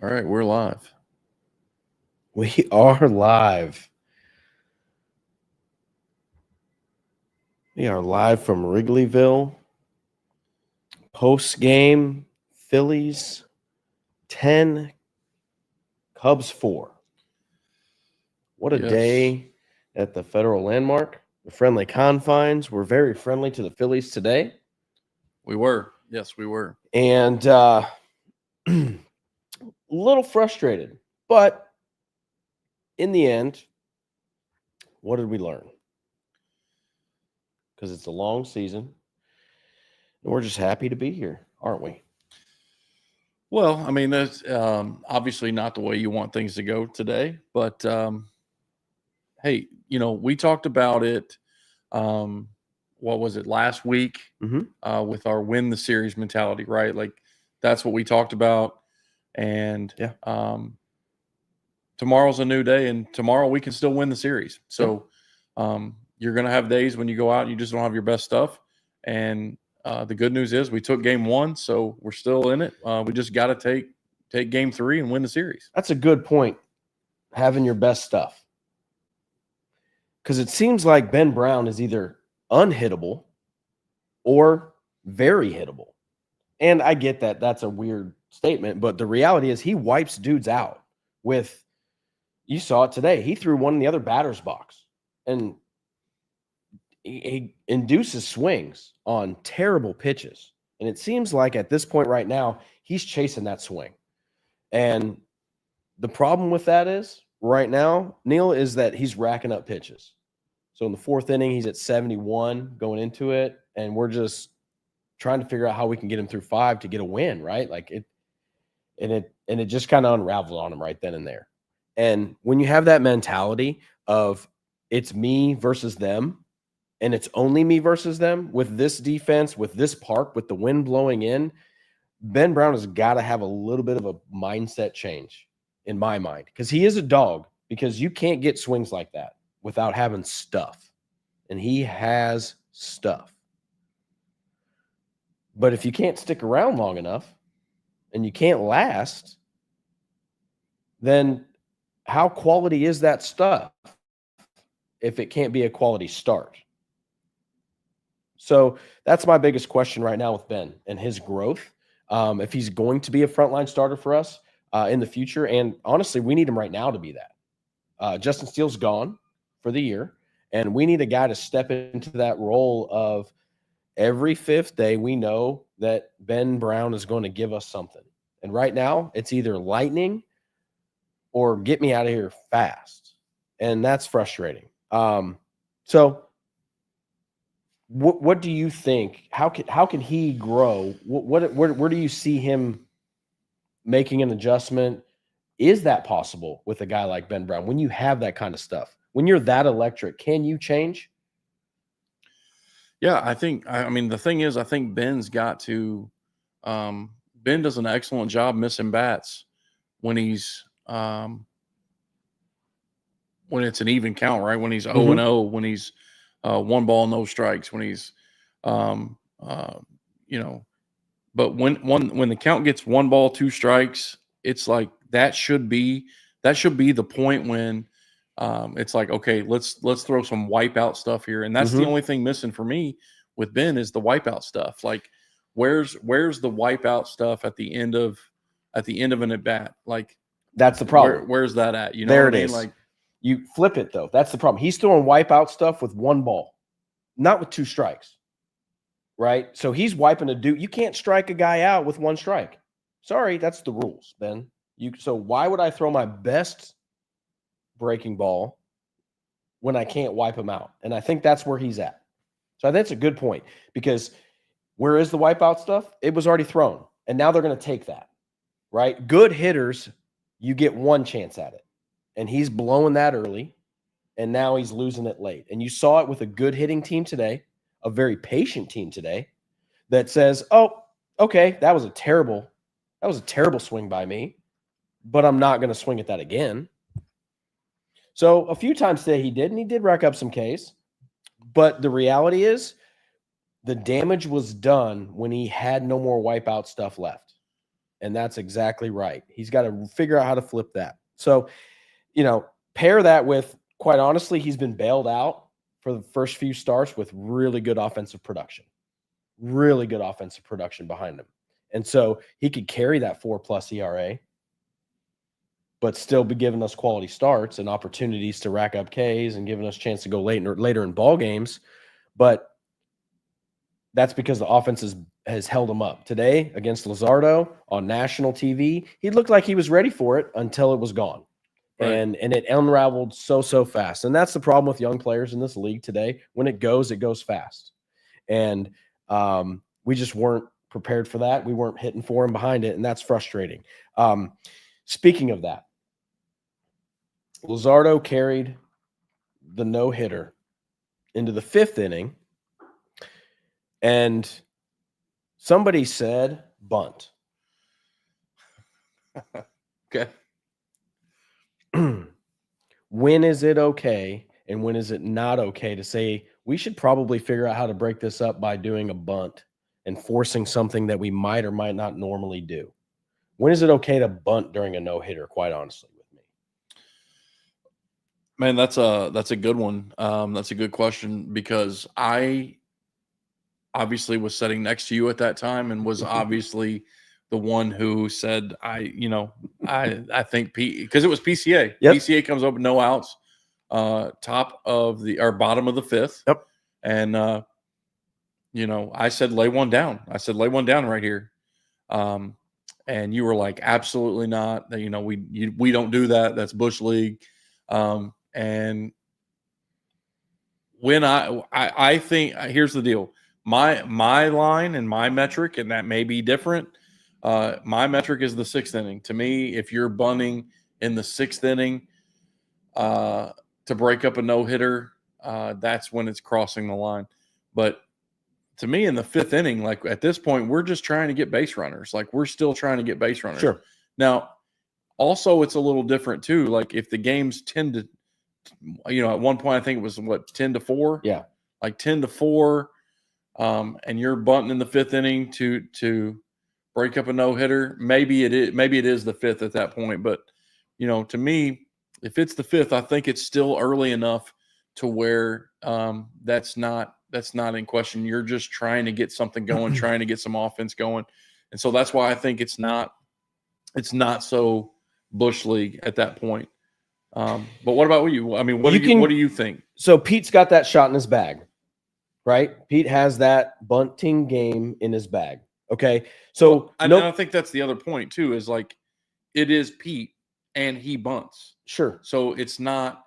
All right, we're live. We are live. We are live from Wrigleyville. Post game, Phillies 10, Cubs 4. What a Yes. day at the Federal Landmark. The friendly confines were very friendly to the Phillies today. We were. Yes, we were. And a little frustrated. But in the end, what did we learn? Because it's a long season. And we're just happy to be here, aren't we? Well, I mean, that's obviously not the way you want things to go today. But hey, we talked about it. What was it last week Mm-hmm. with our win the series mentality, right? Like that's what we talked about. And Yeah. Tomorrow's a new day, and tomorrow we can still win the series. So you're going to have days when you go out and you just don't have your best stuff. And the good news is we took game one, so we're still in it. We just got to take game three and win the series. That's a good point, having your best stuff. Because it seems like Ben Brown is either unhittable or very hittable. And I get that that's a weird statement, but the reality is he wipes dudes out with, you saw it today. He threw one in the other batter's box and he induces swings on terrible pitches. And it seems like at this point right now, he's chasing that swing. And the problem with that is right now, Neil, is that he's racking up pitches. So in the fourth inning, he's at 71 going into it. And we're just trying to figure out how we can get him through 5 to get a win, right? Like it just kind of unraveled on him right then and there. And when you have that mentality of it's me versus them, and it's only me versus them with this defense, with this park, with the wind blowing in, Ben Brown has got to have a little bit of a mindset change in my mind, because he is a dog, because you can't get swings like that without having stuff. And he has stuff. But if you can't stick around long enough and you can't last, then how quality is that stuff if it can't be a quality start? So that's my biggest question right now with Ben and his growth. If he's going to be a frontline starter for us in the future, and honestly, we need him right now to be that. Justin Steele's gone for the year, and we need a guy to step into that role of every fifth day we know that Ben Brown is going to give us something. And right now, it's either lightning or get me out of here fast. And that's frustrating. So what do you think? How can he grow? Where do you see him making an adjustment? Is that possible with a guy like Ben Brown when you have that kind of stuff? When you're that electric, can you change? Yeah, I mean, the thing is, I think Ben's got to. Ben does an excellent job missing bats when he's when it's an even count, right? When he's 0-0, when he's 1 ball, no strikes, when he's but when the count gets 1 ball, 2 strikes, it's like that should be the point when it's like, okay, let's throw some wipeout stuff here. And that's the only thing missing for me with Ben is the wipeout stuff. Like where's the wipeout stuff at the end of an at bat? Like that's the problem. Where's that at? You know there what it I mean? is. Like you flip it though. That's the problem. He's throwing wipeout stuff with 1 ball, not with 2 strikes. Right? So he's wiping a dude. You can't strike a guy out with 1 strike. Sorry, that's the rules, Ben. So why would I throw my best breaking ball when I can't wipe him out? And I think that's where he's at. So that's a good point, because where is the wipeout stuff? It was already thrown. And now they're going to take that, right? Good hitters, you get 1 chance at it. And he's blowing that early, and now he's losing it late. And you saw it with a good hitting team today, a very patient team today that says, oh, okay, that was a terrible swing by me, but I'm not going to swing at that again. So a few times today he did rack up some Ks, but the reality is the damage was done when he had no more wipeout stuff left. And that's exactly right. He's got to figure out how to flip that. So, pair that with, quite honestly, he's been bailed out for the first few starts with really good offensive production behind him. And so he could carry that 4+ ERA, but still be giving us quality starts and opportunities to rack up Ks and giving us a chance to go later in ball games. But that's because the offense has held him up. Today against Luzardo on national TV, he looked like he was ready for it until it was gone. Right. And it unraveled so fast. And that's the problem with young players in this league today. When it goes fast. And we just weren't prepared for that. We weren't hitting for him behind it, and that's frustrating. Speaking of that, Luzardo carried the no-hitter into the 5th inning, and somebody said bunt. Okay. When is it okay and when is it not okay to say we should probably figure out how to break this up by doing a bunt and forcing something that we might or might not normally do? When is it okay to bunt during a no-hitter, quite honestly, with me? Man, that's a good one. That's a good question, because I obviously was sitting next to you at that time and was obviously the one who said, I think because it was PCA. Yep. PCA comes up with no outs, bottom of the 5th. Yep. And I said lay one down. Lay one down right here. And you were like, absolutely not. We don't do that. That's Bush League. And when I think, here's the deal. My line and my metric, and that may be different. My metric is the 6th inning. To me, if you're bunting in the 6th inning to break up a no-hitter, that's when it's crossing the line. But to me, in the 5th inning, like at this point, we're just trying to get base runners. Like we're still trying to get base runners. Sure. Now, also, it's a little different too. Like if the game's 10 to, at one point I think it was 10-4. Yeah. Like 10-4, and you're bunting in the 5th inning to break up a no-hitter. Maybe it is the 5th at that point. But to me, if it's the 5th, I think it's still early enough to where that's not in question. You're just trying to get something going, trying to get some offense going. And so that's why I think it's not so Bush League at that point. But what about you? I mean, what do you think? So Pete's got that shot in his bag, right? Pete has that bunting game in his bag. Okay. So I think that's the other point too, is like it is Pete and he bunts. Sure. So it's not,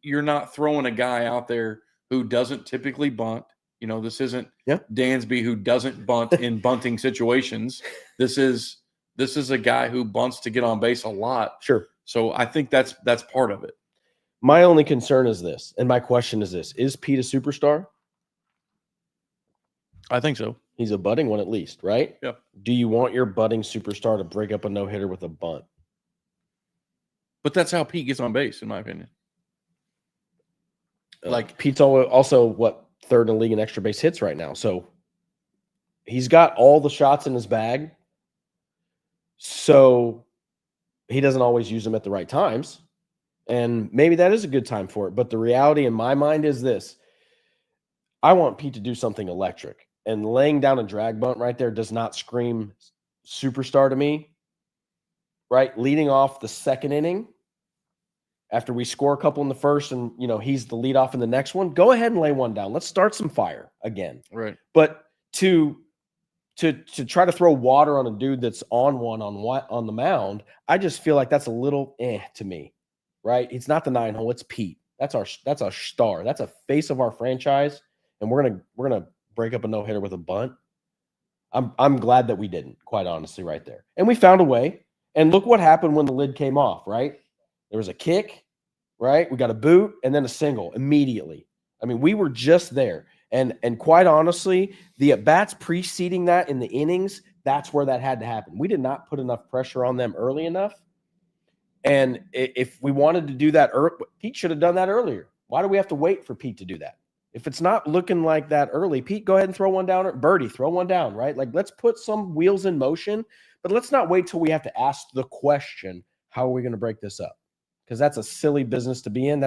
you're not throwing a guy out there who doesn't typically bunt. This isn't Dansby, who doesn't bunt in bunting situations. This is a guy who bunts to get on base a lot. Sure. So I think that's part of it. My only concern is this, and my question is this: is Pete a superstar? I think so. He's a budding one at least, right? Yeah. Do you want your budding superstar to break up a no-hitter with a bunt? But that's how Pete gets on base, in my opinion. Like Pete's also 3rd in the league in extra base hits right now. So he's got all the shots in his bag. So he doesn't always use them at the right times. And maybe that is a good time for it. But the reality in my mind is this: I want Pete to do something electric. And laying down a drag bunt right there does not scream superstar to me. Right? Leading off the 2nd inning, after we score a couple in the 1st and, he's the leadoff in the next one, go ahead and lay one down. Let's start some fire again. Right. But to try to throw water on a dude that's on the mound, I just feel like that's a little to me, right? It's not the 9-hole, it's Pete. That's our star. That's a face of our franchise, and we're gonna break up a no-hitter with a bunt. I'm glad that we didn't, quite honestly, right there. And we found a way. And look what happened when the lid came off, right? There was a kick, right? We got a boot and then a single immediately. I mean, we were just there. And quite honestly, the at-bats preceding that in the innings, that's where that had to happen. We did not put enough pressure on them early enough. And if we wanted to do that, Pete should have done that earlier. Why do we have to wait for Pete to do that? If it's not looking like that early, Pete, go ahead and throw one down. Or Birdie, throw one down, right? Like, let's put some wheels in motion But let's not wait till we have to ask the question, how are we going to break this up? Because that's a silly business to be in.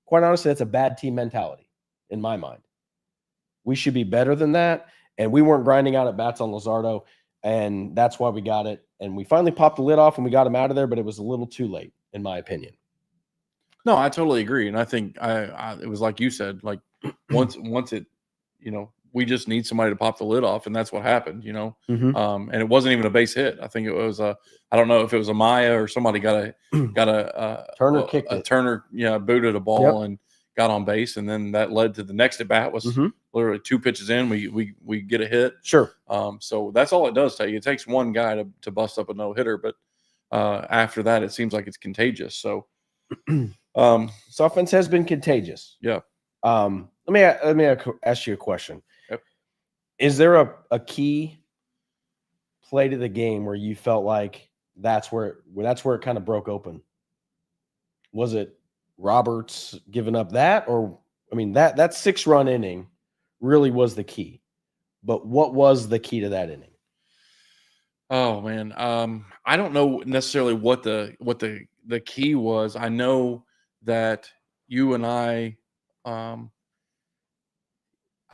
Quite honestly, that's a bad team mentality in my mind. We should be better than that. And we weren't grinding out at bats on Luzardo. And that's why we got it. And we finally popped the lid off and we got him out of there, but it was a little too late, in my opinion. No, I totally agree. And I think it was like you said, like once it, we just need somebody to pop the lid off. And that's what happened, Mm-hmm. And it wasn't even a base hit. I think it was I don't know if it was a Maya or somebody got a Turner kicked it. Turner, booted a ball and got on base. And then that led to the next at bat was literally 2 pitches in. We get a hit. Sure. So that's all it does take. It takes one guy to bust up a no hitter, but after that, it seems like it's contagious. So this offense has been contagious. Yeah. Let me ask you a question. Yep. Is there a key play to the game where you felt like that's where it kind of broke open? Was it Roberts giving up that, or that 6-run inning really was the key? But what was the key to that inning? Oh man, I don't know necessarily what the key was. I know that you and I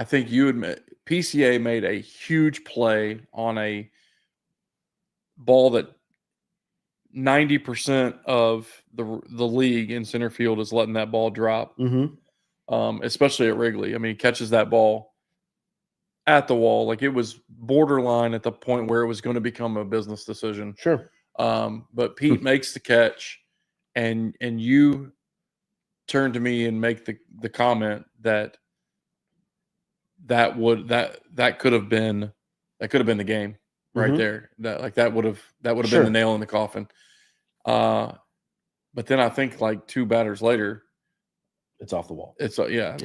think PCA made a huge play on a ball that 90% of the league in center field is letting that ball drop, especially at Wrigley. He catches that ball at the wall. Like, it was borderline at the point where it was going to become a business decision. Sure. But Pete makes the catch, and you turn to me and make the comment that could have been the game right there. That would have been the nail in the coffin. But then I think like 2 batters later, it's off the wall. It's so I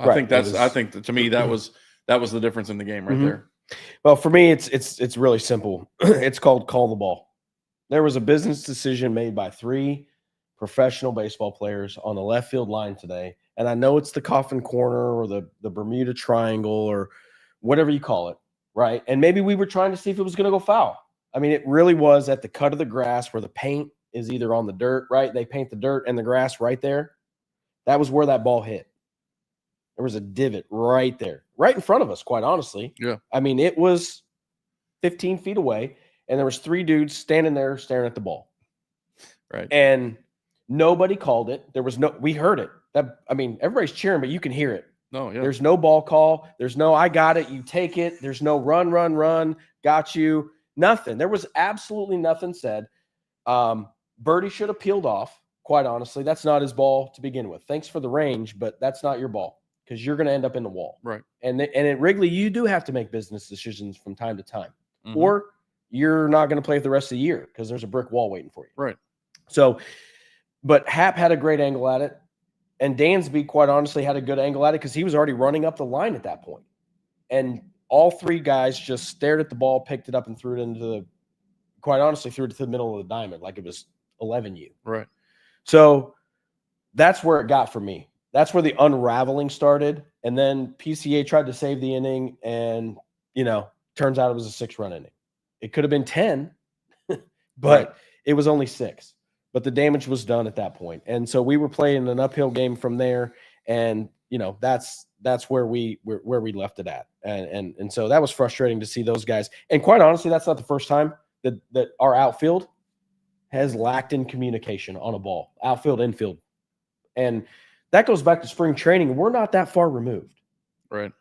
Right. think that to me that was the difference in the game right there. Well, for me, it's really simple. It's called call the ball. There was a business decision made by 3 professional baseball players on the left field line today. And I know it's the coffin corner or the Bermuda Triangle or whatever you call it, right? And maybe we were trying to see if it was going to go foul. It really was at the cut of the grass where the paint is either on the dirt, right? They paint the dirt and the grass right there. That was where that ball hit. There was a divot right there, right in front of us, quite honestly. Yeah. It was 15 feet away, and there was 3 dudes standing there staring at the ball. Right. And nobody called it. We heard it. Everybody's cheering, but you can hear it. No, yeah. There's no ball call. There's no, I got it, you take it. There's no run, got you. Nothing. There was absolutely nothing said. Birdie should have peeled off, quite honestly. That's not his ball to begin with. Thanks for the range, but that's not your ball because you're going to end up in the wall. Right. And at Wrigley, you do have to make business decisions from time to time. Or you're not going to play for the rest of the year because there's a brick wall waiting for you. Right. So, but Happ had a great angle at it. And Dansby, quite honestly, had a good angle at it because he was already running up the line at that point. And all 3 guys just stared at the ball, picked it up, and threw it to the middle of the diamond like it was 11U. Right. So that's where it got for me. That's where the unraveling started. And then PCA tried to save the inning, and, turns out it was a 6-run inning. It could have been 10, but it was only 6. But the damage was done at that point. And so we were playing an uphill game from there. And, that's where we left it at. And so that was frustrating to see those guys. And quite honestly, that's not the first time that our outfield has lacked in communication on a ball, outfield, infield. And that goes back to spring training. We're not that far removed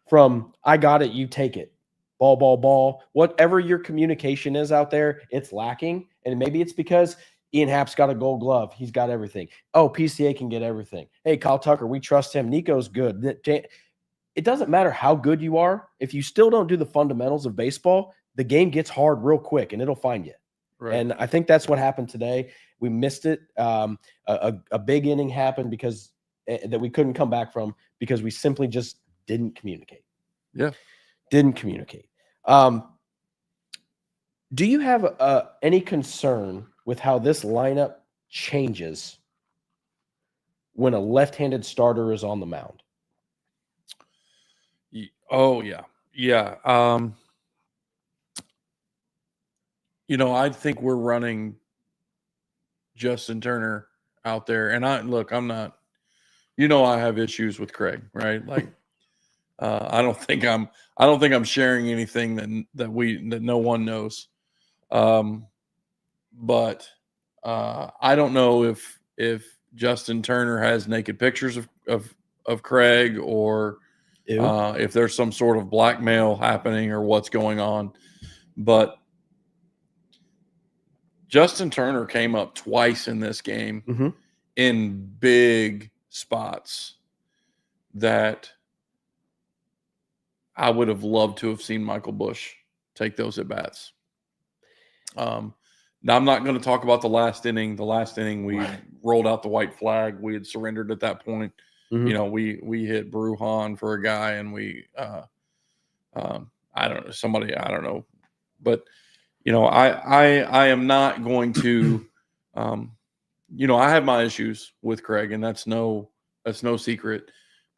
from, I got it, you take it, ball, whatever your communication is out there, it's lacking. And maybe it's because Ian Happ's got a gold glove. He's got everything. Oh, PCA can get everything. Hey, Kyle Tucker, we trust him. Nico's good. It doesn't matter how good you are. If you still don't do the fundamentals of baseball, the game gets hard real quick and it'll find you. Right. And I think that's what happened today. We missed it. A big inning happened because that we couldn't come back from because we simply just didn't communicate. Yeah. Didn't communicate. Do you have any concern with how this lineup changes when a left-handed starter is on the mound? Oh, yeah. Yeah. I think we're running Justin Turner out there. And I'm not, I have issues with Craig, right? Like, I don't think I'm sharing anything that no one knows. But I don't know if Justin Turner has naked pictures of Craig, or if there's some sort of blackmail happening or what's going on. But Justin Turner came up twice in this game in big spots that I would have loved to have seen Michael Busch take those at bats. Now, I'm not going to talk about the last inning. The last inning, we rolled out the white flag. We had surrendered at that point. We hit Brujan for a guy, and we I don't know. But, I am not going to, I have my issues with Craig, and that's no secret.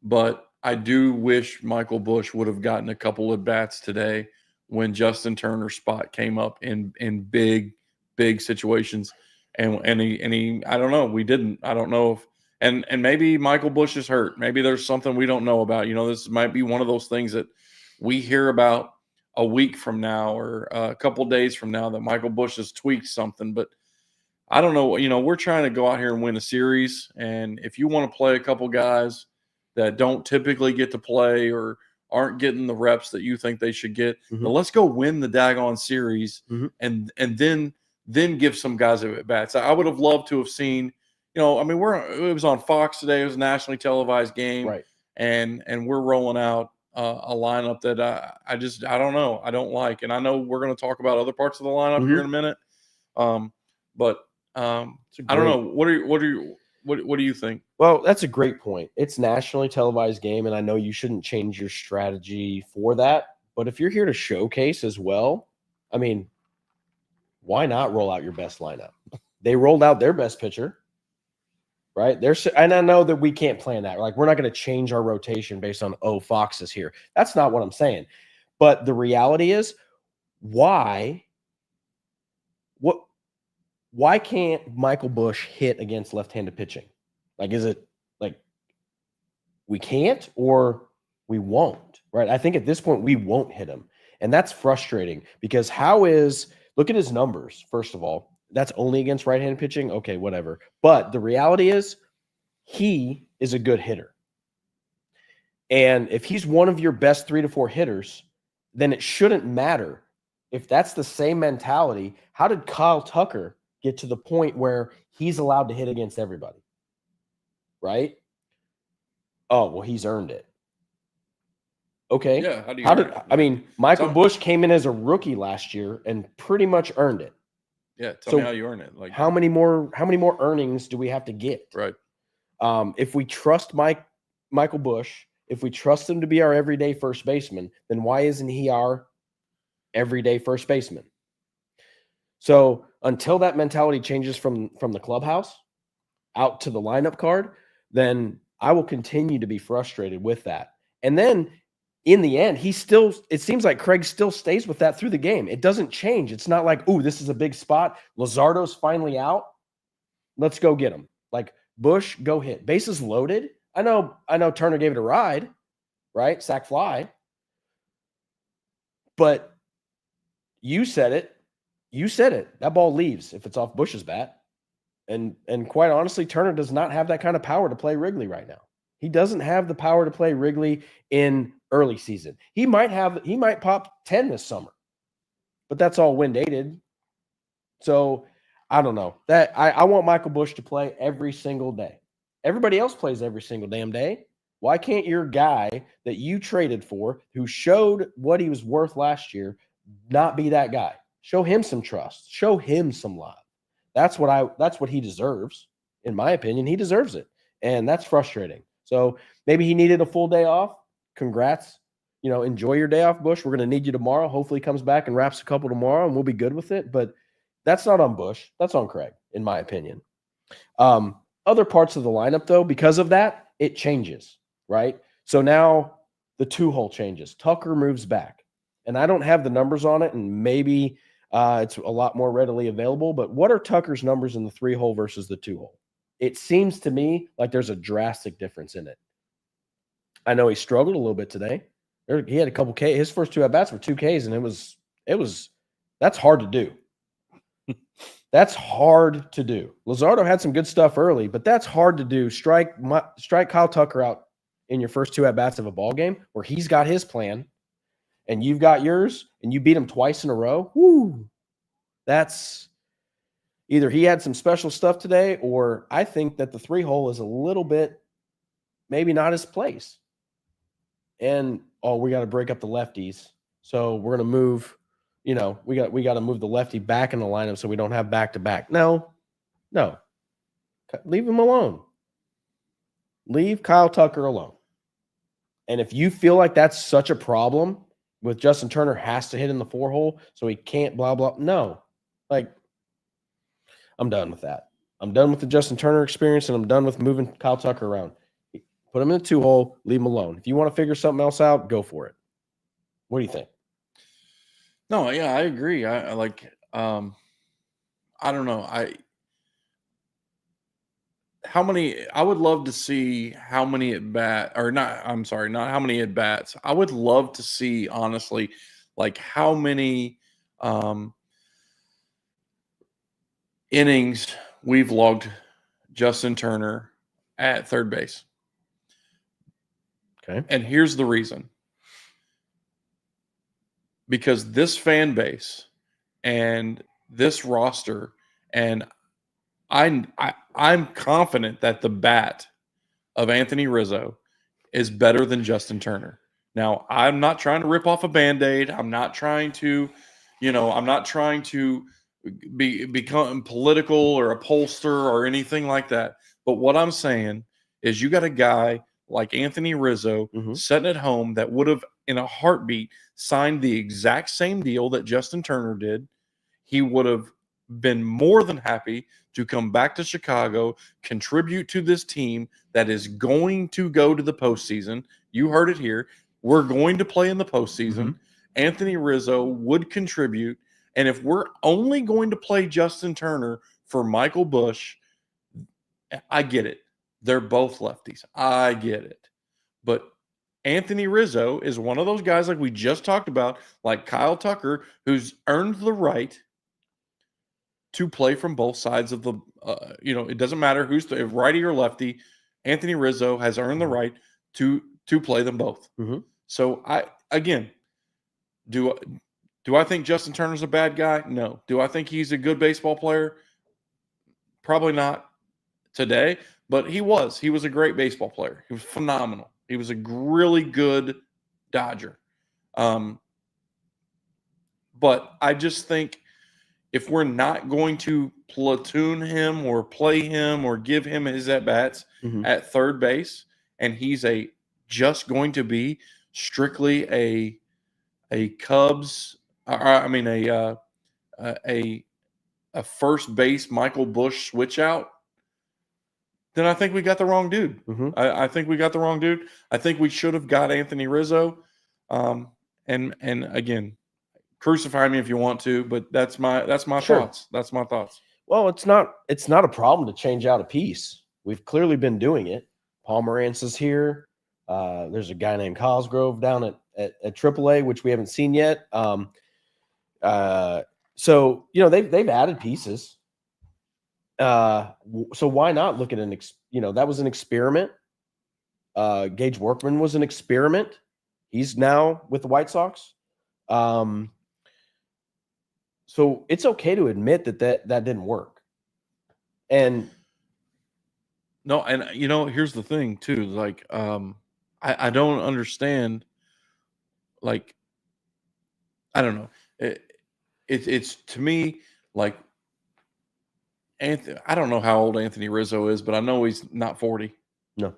But I do wish Michael Busch would have gotten a couple of bats today when Justin Turner's spot came up in big situations. And he I don't know. We didn't. I don't know if and maybe Michael Busch is hurt. Maybe there's something we don't know about. This might be one of those things that we hear about a week from now or a couple days from now, that Michael Busch has tweaked something. But I don't know. We're trying to go out here and win a series. And if you want to play a couple guys that don't typically get to play or aren't getting the reps that you think they should get, but let's go win the daggone series and then give some guys at bats. I would have loved to have seen, it was on Fox today. It was a nationally televised game, right? And we're rolling out a lineup that I don't know. I don't like. And I know we're going to talk about other parts of the lineup here in a minute. But I don't know. What do you think? Well, that's a great point. It's nationally televised game, and I know you shouldn't change your strategy for that. But if you're here to showcase as well, why not roll out your best lineup? They rolled out their best pitcher, right? And I know that we can't plan that. Like, we're not going to change our rotation based on, Fox is here. That's not what I'm saying. But the reality is, why can't Michael Busch hit against left-handed pitching? Like, is it like we can't or we won't, right? I think at this point we won't hit him. And that's frustrating because look at his numbers, first of all. That's only against right-handed pitching. Okay, whatever. But the reality is he is a good hitter. And if he's one of your best 3 to 4 hitters, then it shouldn't matter. If that's the same mentality, how did Kyle Tucker get to the point where he's allowed to hit against everybody? Right? Oh, well, he's earned it. Okay. Yeah. Michael Busch came in as a rookie last year and pretty much earned it. Yeah. Tell me how you earn it. Like, how many more earnings do we have to get? Right. If we trust Michael Busch, if we trust him to be our everyday first baseman, then why isn't he our everyday first baseman? So until that mentality changes from the clubhouse out to the lineup card, then I will continue to be frustrated with that. And then in the end, it seems like Craig still stays with that through the game. It doesn't change. It's not like, this is a big spot. Luzardo's finally out. Let's go get him. Like, Busch, go hit. Bases loaded. I know Turner gave it a ride, right? Sack fly. But you said it. That ball leaves if it's off Busch's bat. And quite honestly, Turner does not have that kind of power to play Wrigley right now. He doesn't have the power to play Wrigley in early season. He might pop 10 this summer, but that's all wind aided. So I don't know. That I want Michael Busch to play every single day. Everybody else plays every single damn day. Why can't your guy that you traded for, who showed what he was worth last year, not be that guy? Show him some trust. Show him some love. That's what he deserves. In my opinion, he deserves it. And that's frustrating. So maybe he needed a full day off. Congrats. Enjoy your day off, Busch. We're going to need you tomorrow. Hopefully he comes back and wraps a couple tomorrow and we'll be good with it. But that's not on Busch. That's on Craig, in my opinion. Other parts of the lineup, though, because of that, it changes, right? So now the 2-hole changes. Tucker moves back. And I don't have the numbers on it, and maybe It's a lot more readily available. But what are Tucker's numbers in the 3-hole versus the 2-hole? It seems to me like there's a drastic difference in it. I know he struggled a little bit today. He had a couple K. His first 2 at bats were 2 Ks, and it was that's hard to do. That's hard to do. Luzardo had some good stuff early, but that's hard to do. Strike Kyle Tucker out in your first 2 at bats of a ball game where he's got his plan and you've got yours, and you beat him twice in a row. Woo! That's either he had some special stuff today, or I think that the 3-hole is a little bit maybe not his place. And we got to break up the lefties, so we're gonna move. We got to move the lefty back in the lineup so we don't have back-to-back. No, leave him alone. Leave Kyle Tucker alone. And if you feel like that's such a problem with Justin Turner has to hit in the 4-hole so he can't blah, blah. No, I'm done with that. I'm done with the Justin Turner experience, and I'm done with moving Kyle Tucker around. Put him in the 2-hole, leave him alone. If you want to figure something else out, go for it. What do you think? No, yeah, I agree. I don't know. I would love to see how many not how many at bats. I would love to see, honestly, like how many innings we've logged Justin Turner at third base. Okay. And here's the reason. Because this fan base and this roster, and I'm confident that the bat of Anthony Rizzo is better than Justin Turner. Now, I'm not trying to rip off a Band-Aid. I'm not trying to, become political or a pollster or anything like that. But what I'm saying is you got a guy like Anthony Rizzo sitting at home that would have, in a heartbeat, signed the exact same deal that Justin Turner did. He would have been more than happy to come back to Chicago, contribute to this team that is going to go to the postseason. You heard it here. We're going to play in the postseason. Anthony Rizzo would contribute. And if we're only going to play Justin Turner for Michael Busch, I get it. They're both lefties. I get it. But Anthony Rizzo is one of those guys like we just talked about, like Kyle Tucker, who's earned the right to play from both sides of the, it doesn't matter who's the righty or lefty. Anthony Rizzo has earned the right to play them both. So do I think Justin Turner's a bad guy? No. Do I think he's a good baseball player? Probably not today, but he was. He was a great baseball player. He was phenomenal. He was a really good Dodger. But I just think if we're not going to platoon him or play him or give him his at-bats at third base, and he's just going to be strictly a Cubs, a first base Michael Busch switch out, then I think we got the wrong dude. I think we got the wrong dude. I think we should have got Anthony Rizzo. And again, crucify me if you want to, but that's my thoughts. That's my thoughts. Well, it's not a problem to change out a piece. We've clearly been doing it. Pomerantz is here. There's a guy named Cosgrove down at AAA, which we haven't seen yet. So they've added pieces. So why not look at that was an experiment. Gage Workman was an experiment. He's now with the White Sox. So it's okay to admit that didn't work. And no, and here's the thing too. Like, I don't understand. Like, I don't know. It's to me like Anthony. I don't know how old Anthony Rizzo is, but I know he's not 40. No,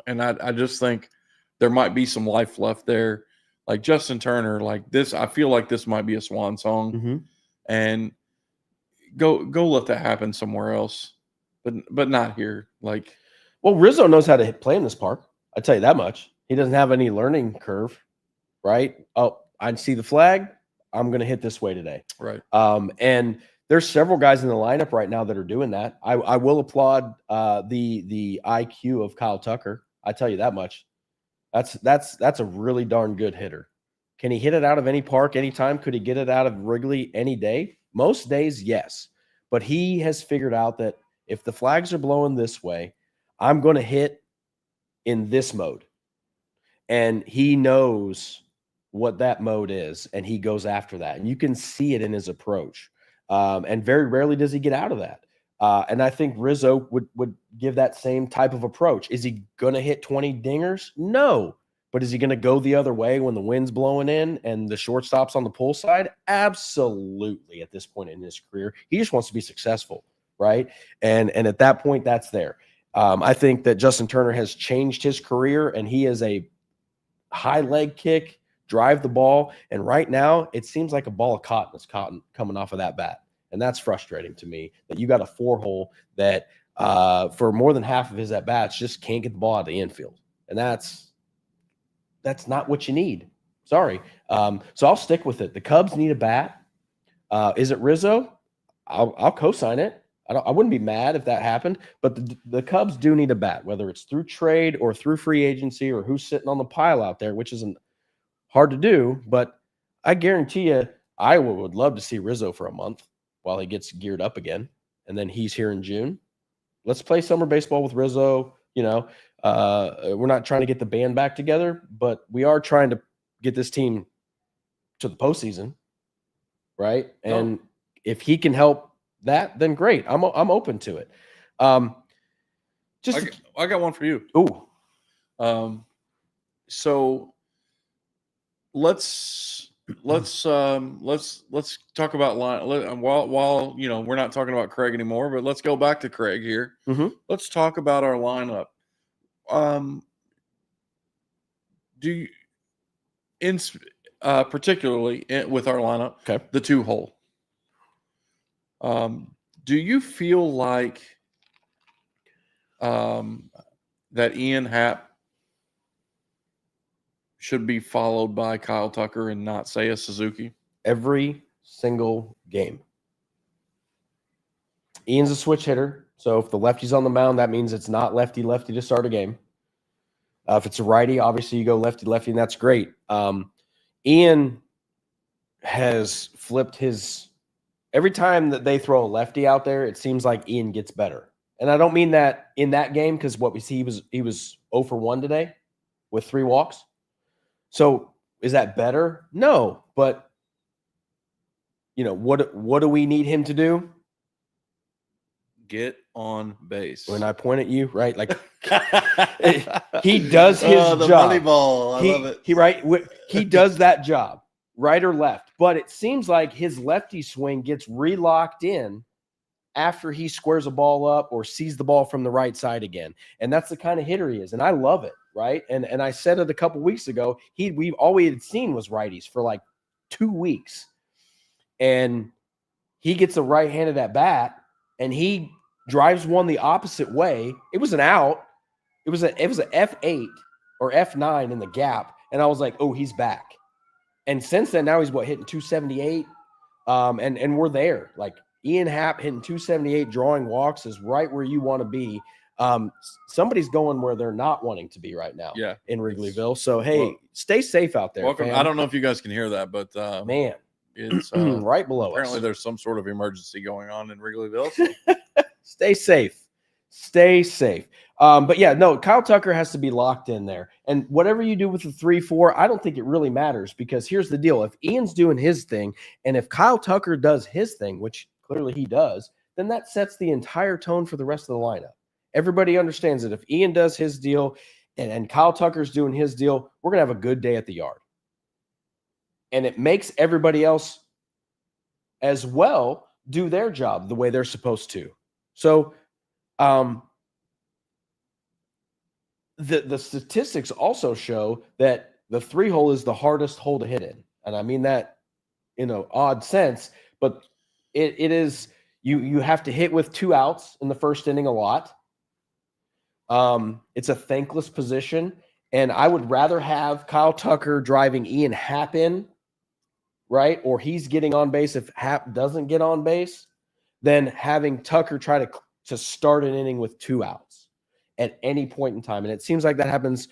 and I just think there might be some life left there. Like Justin Turner, like this, I feel like this might be a swan song, and go let that happen somewhere else, but not here. Like, well, Rizzo knows how to play in this park. I tell you that much. He doesn't have any learning curve, right? Oh, I see the flag. I'm going to hit this way today. Right. And there's several guys in the lineup right now that are doing that. I will applaud the IQ of Kyle Tucker. I tell you that much. That's a really darn good hitter. Can he hit it out of any park anytime? Could he get it out of Wrigley any day? Most days, yes. But he has figured out that if the flags are blowing this way, I'm going to hit in this mode. And he knows what that mode is, and he goes after that. And you can see it in his approach. And very rarely does he get out of that. And I think Rizzo would give that same type of approach. Is he going to hit 20 dingers? No. But is he going to go the other way when the wind's blowing in and the shortstop's on the pull side? Absolutely. At this point in his career, he just wants to be successful, right? And at that point, that's there. I think that Justin Turner has changed his career, and he is a high leg kick, drive the ball, and right now it seems like a ball of cotton is coming off of that bat. And that's frustrating to me that you got a 4-hole that for more than half of his at-bats just can't get the ball out of the infield. And that's not what you need. Sorry. So I'll stick with it. The Cubs need a bat. Is it Rizzo? I'll co-sign it. I wouldn't be mad if that happened, but the Cubs do need a bat, whether it's through trade or through free agency or who's sitting on the pile out there, which isn't hard to do. But I guarantee you, Iowa would love to see Rizzo for a month while he gets geared up again. And then he's here in June. Let's play summer baseball with Rizzo. You know, we're not trying to get the band back together, but we are trying to get this team to the postseason, right? And if he can help that, then great. I'm open to it. I got one for you. Ooh. So let's talk about line while you know we're not talking about Craig anymore, but let's go back to Craig here. Mm-hmm. Let's talk about our lineup. Do you, particularly with our lineup, okay, the 2-hole. Do you feel like that Ian Happ should be followed by Kyle Tucker and not Seiya Suzuki? Every single game. Ian's a switch hitter, so if the lefty's on the mound, that means it's not lefty-lefty to start a game. If it's a righty, obviously you go lefty-lefty, and that's great. Ian has flipped his – every time that they throw a lefty out there, it seems like Ian gets better. And I don't mean that in that game because what we see, he was 0 for 1 today with 3 walks. So is that better? No, but you know what do we need him to do? Get on base. When I point at you, right? Like he does his the job. money ball. I love it. He does that job, right or left. But it seems like his lefty swing gets relocked in after he squares a ball up or sees the ball from the right side again. And that's the kind of hitter he is. And I love it, right? And I said it a couple weeks ago. All we had seen was righties for like 2 weeks. And he gets a right-handed at bat and he drives one the opposite way. It was an out. It was a F8 or F9 in the gap. And I was like, oh, he's back. And since then, now he's hitting 278. And we're there. Like Ian Happ hitting 278, drawing walks is right where you want to be. Somebody's going where they're not wanting to be right now. Yeah, in Wrigleyville. So hey, stay safe out there. Welcome. Fam. I don't know if you guys can hear that, but man, it's right below apparently us. There's some sort of emergency going on in Wrigleyville. So. Stay safe. Stay safe. But yeah, no, Kyle Tucker has to be locked in there. And whatever you do with the 3-4, I don't think it really matters because here's the deal. If Ian's doing his thing and if Kyle Tucker does his thing, which clearly he does, then that sets the entire tone for the rest of the lineup. Everybody understands that if Ian does his deal and Kyle Tucker's doing his deal, we're going to have a good day at the yard. And it makes everybody else as well do their job the way they're supposed to. So the statistics also show that the 3-hole is the hardest hole to hit in. And I mean that in an odd sense, but it is you have to hit with 2 outs in the first inning a lot. It's a thankless position, and I would rather have Kyle Tucker driving Ian Happ in right? Or he's getting on base if Hap doesn't get on base, than having Tucker try to start an inning with 2 outs at any point in time. And it seems like that happens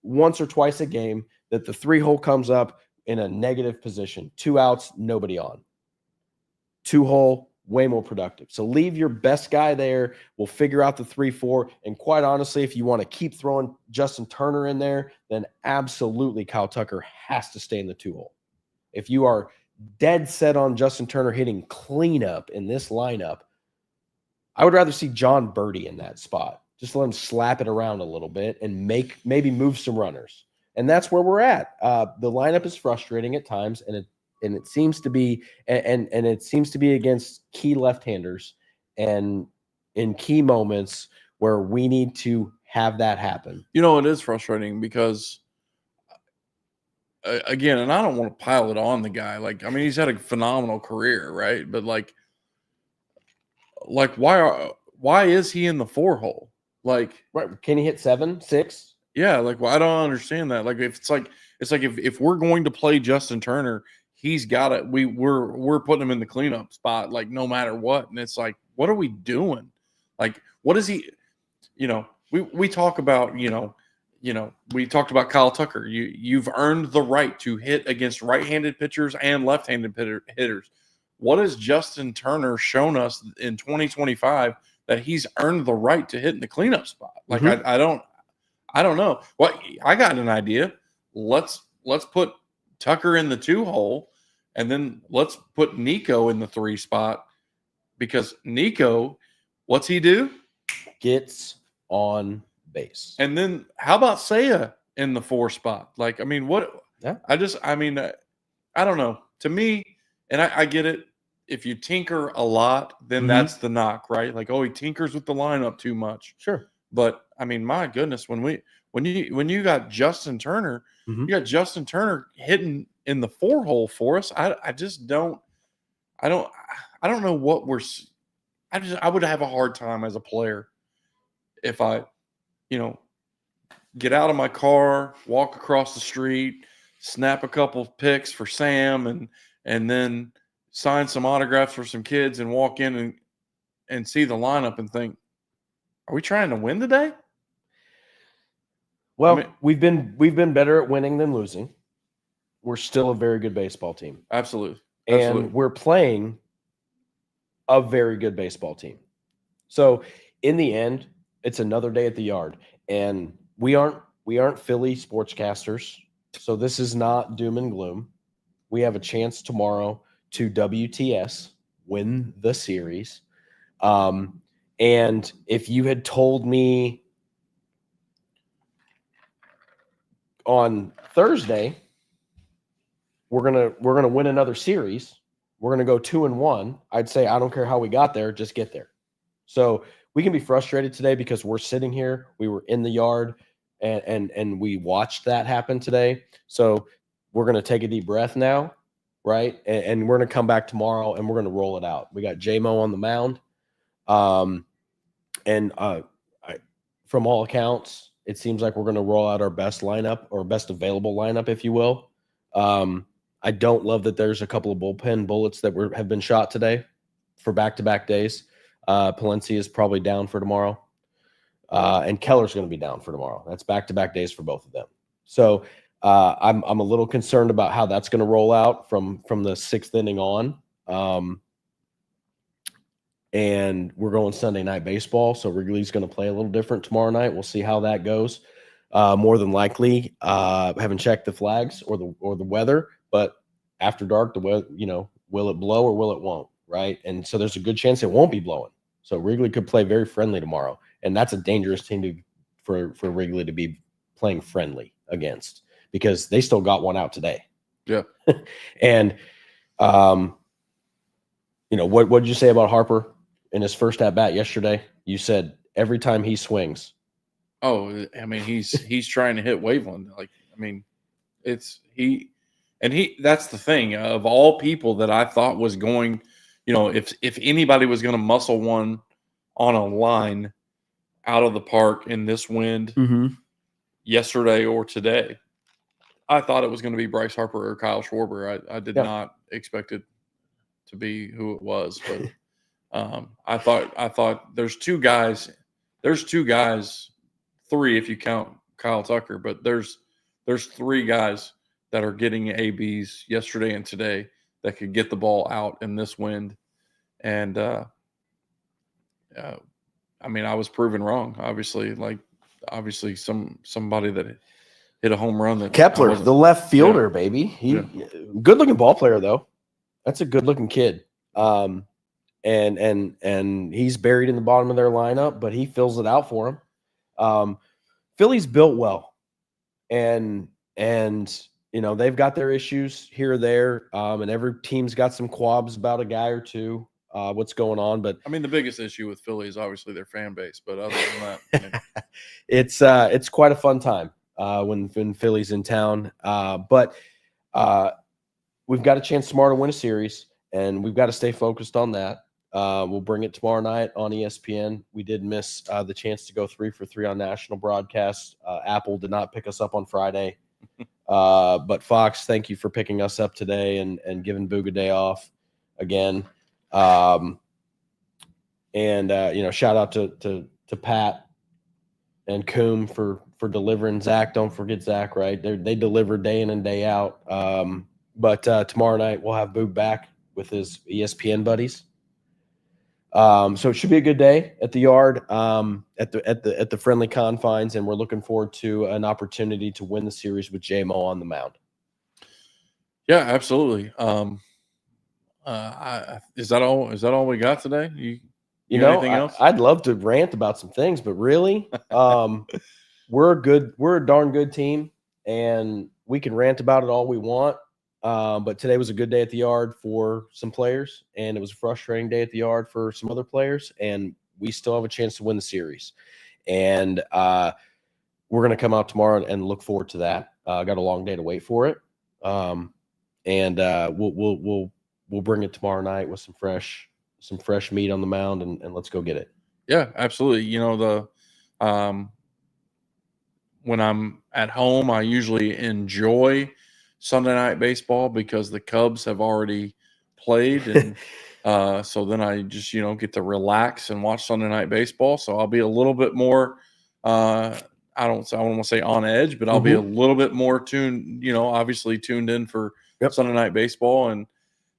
once or twice a game, that the 3-hole comes up in a negative position. 2 outs, nobody on. 2-hole, way more productive. So leave your best guy there. We'll figure out the 3-4. And quite honestly, if you want to keep throwing Justin Turner in there, then absolutely Kyle Tucker has to stay in the 2-hole. If you are dead set on Justin Turner hitting cleanup in this lineup, I would rather see John Birdie in that spot. Just let him slap it around a little bit and maybe move some runners. And that's where we're at. The lineup is frustrating at times, and it seems to be and it seems to be against key left-handers and in key moments where we need to have that happen. You know, it is frustrating because again, and I don't want to pile it on the guy. Like, I mean, he's had a phenomenal career, right? But like why is he in the 4-hole? Like, Right? Can he hit 7, 6? yeah, like, well, I don't understand that. Like, if if we're going to play Justin Turner, he's got it. We're putting him in the cleanup spot, like, no matter what. And it's like, what are we doing? Like, what is he? You know, we talk about, we talked about Kyle Tucker. You've earned the right to hit against right-handed pitchers and left-handed hitters. What has Justin Turner shown us in 2025 that he's earned the right to hit in the cleanup spot? Like, I don't know. Well, I got an idea. Let's put Tucker in the 2-hole, and then let's put Nico in the 3 spot, because Nico, what's he do? Gets on base. And then how about Seiya in the 4 spot? Like, I mean, what? Yeah. I don't know. To me, and I get it. If you tinker a lot, then that's the knock, right? Like, oh, he tinkers with the lineup too much. Sure. But I mean, my goodness, when you got Justin Turner, you got Justin Turner hitting in the 4-hole for us. I don't know what I would have a hard time as a player if I, get out of my car, walk across the street, snap a couple of pics for Sam, and then sign some autographs for some kids and walk in and see the lineup and think, are we trying to win today? Well, we've been better at winning than losing. We're still a very good baseball team. Absolutely. And we're playing a very good baseball team. So in the end, it's another day at the yard. And we aren't Philly sportscasters. So this is not doom and gloom. We have a chance tomorrow to WTS, win the series. And if you had told me on Thursday we're gonna win another series, we're gonna go 2-1, I'd say I don't care how we got there, just get there. So we can be frustrated today because we're sitting here, we were in the yard, and we watched that happen today. So we're gonna take a deep breath now, right? And we're gonna come back tomorrow and we're gonna roll it out. We got J-Mo on the mound. From all accounts, it seems like we're going to roll out our best lineup, or best available lineup, if you will. I don't love that there's a couple of bullpen bullets that have been shot today for back-to-back days. Palencia is probably down for tomorrow, and Keller's going to be down for tomorrow. That's back-to-back days for both of them. So I'm a little concerned about how that's going to roll out from the 6th inning on. And we're going Sunday night baseball, so Wrigley's going to play a little different tomorrow night. We'll see how that goes. More than likely, haven't checked the flags or the weather, but after dark, the weather, will it blow or will it won't, right? And so there's a good chance it won't be blowing. So Wrigley could play very friendly tomorrow, and that's a dangerous team for Wrigley to be playing friendly against, because they still got one out today. Yeah, and what did you say about Harper? In his first at bat yesterday, you said every time he swings. Oh, I mean, he's trying to hit Waveland. Like, I mean, that's the thing. Of all people that I thought was going, if anybody was going to muscle one on a line out of the park in this wind yesterday or today, I thought it was going to be Bryce Harper or Kyle Schwarber. I did not expect it to be who it was. But I thought there's two guys, three if you count Kyle Tucker, but there's three guys that are getting ABs yesterday and today that could get the ball out in this wind. And I mean, I was proven wrong. Obviously, somebody that hit a home run. That Kepler, the left fielder, baby. Good looking ball player though. That's a good looking kid. And he's buried in the bottom of their lineup, but he fills it out for them. Philly's built well, and you know they've got their issues here or there, and every team's got some quabs about a guy or two. What's going on? But I mean, the biggest issue with Philly is obviously their fan base. But other than that, I mean, it's quite a fun time when Philly's in town. But we've got a chance tomorrow to win a series, and we've got to stay focused on that. We'll bring it tomorrow night on ESPN. We did miss the chance to go 3 for 3 on national broadcast. Apple did not pick us up on Friday. But Fox, thank you for picking us up today and giving Boog a day off again. You know, shout out to Pat and Coombe for delivering. Zach, don't forget Zach, right? They deliver day in and day out. But tomorrow night we'll have Boog back with his ESPN buddies. So it should be a good day at the yard, at the friendly confines, and we're looking forward to an opportunity to win the series with J-Mo on the mound. Yeah, absolutely. Is that all we got today? You know, anything else? I'd love to rant about some things, but really, we're a darn good team, and we can rant about it all we want. But today was a good day at the yard for some players, and it was a frustrating day at the yard for some other players, and we still have a chance to win the series. And we're going to come out tomorrow and look forward to that. Got a long day to wait for it. And we'll bring it tomorrow night with some fresh meat on the mound, and let's go get it. Yeah, absolutely. You know, when I'm at home, I usually enjoy Sunday night baseball because the Cubs have already played, and so then I just get to relax and watch Sunday night baseball. So I'll be a little bit more I don't want to say on edge, but I'll be a little bit more tuned, obviously tuned in for Sunday night baseball, and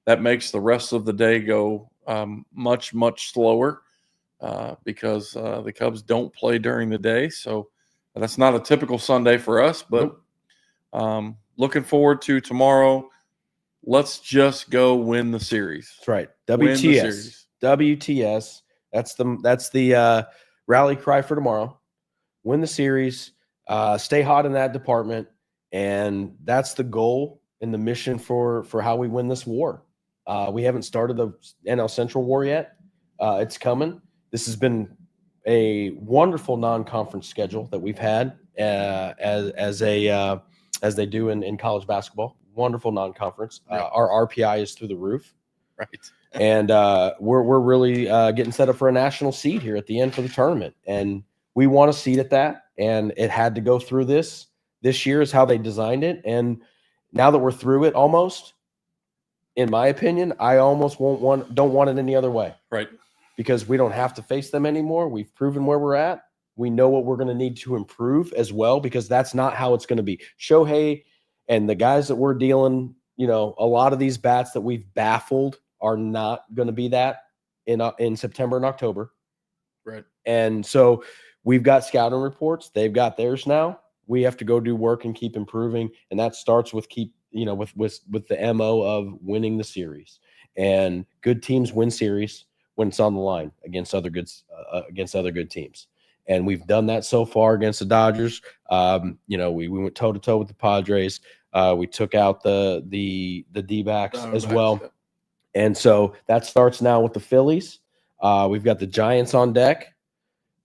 that makes the rest of the day go much slower because the Cubs don't play during the day. So that's not a typical Sunday for us, but looking forward to tomorrow. Let's just go win the series. That's right. WTS. That's the rally cry for tomorrow. Win the series. Stay hot in that department, and that's the goal and the mission for how we win this war. We haven't started the NL Central war yet. It's coming. This has been a wonderful non-conference schedule that we've had as they do in college basketball. Wonderful non-conference. Our RPI is through the roof. Right. And we're really getting set up for a national seed here at the end for the tournament. And we want a seed at that. And it had to go through this. This year is how they designed it. And now that we're through it almost, in my opinion, I almost don't want it any other way. Right. Because we don't have to face them anymore. We've proven where we're at. We know what we're going to need to improve as well, because that's not how it's going to be. Shohei and the guys that we're dealing, a lot of these bats that we've baffled are not going to be that in September and October. Right. And so we've got scouting reports. They've got theirs now. We have to go do work and keep improving. And that starts with with the MO of winning the series. And good teams win series when it's on the line against other good teams. And we've done that so far against the Dodgers. We went toe-to-toe with the Padres. We took out the D-backs as well. Yeah. And so that starts now with the Phillies. We've got the Giants on deck.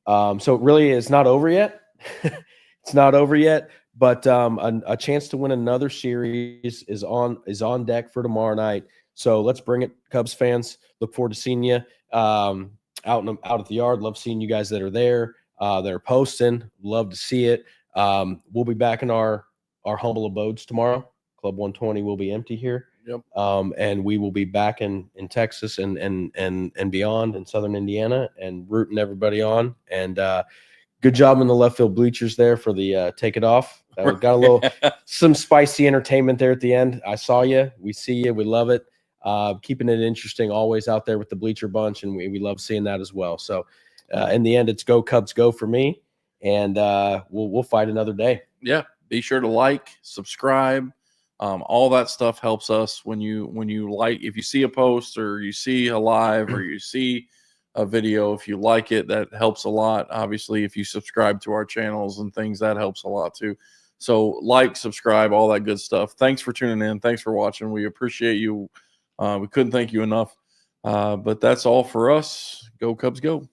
So it really is not over yet. It's not over yet, but a chance to win another series is on deck for tomorrow night. So let's bring it, Cubs fans. Look forward to seeing you out at the yard. Love seeing you guys that are there. That are posting. Love to see it. We'll be back in our humble abodes tomorrow. Club 120 will be empty here. Yep. And we will be back in Texas and beyond in Southern Indiana and rooting everybody on. And good job in the left field bleachers there for the take it off. Got a little some spicy entertainment there at the end. I saw you. We see you. We love it. Keeping it interesting always out there with the bleacher bunch, and we love seeing that as well. So in the end, it's go Cubs go for me, and we'll fight another day. Yeah, be sure to like, subscribe. All that stuff helps us when you like. If you see a post or you see a live or you see a video, if you like it, that helps a lot. Obviously, if you subscribe to our channels and things, that helps a lot too. So like, subscribe, all that good stuff. Thanks for tuning in. Thanks for watching. We appreciate you. We couldn't thank you enough. But that's all for us. Go Cubs, go.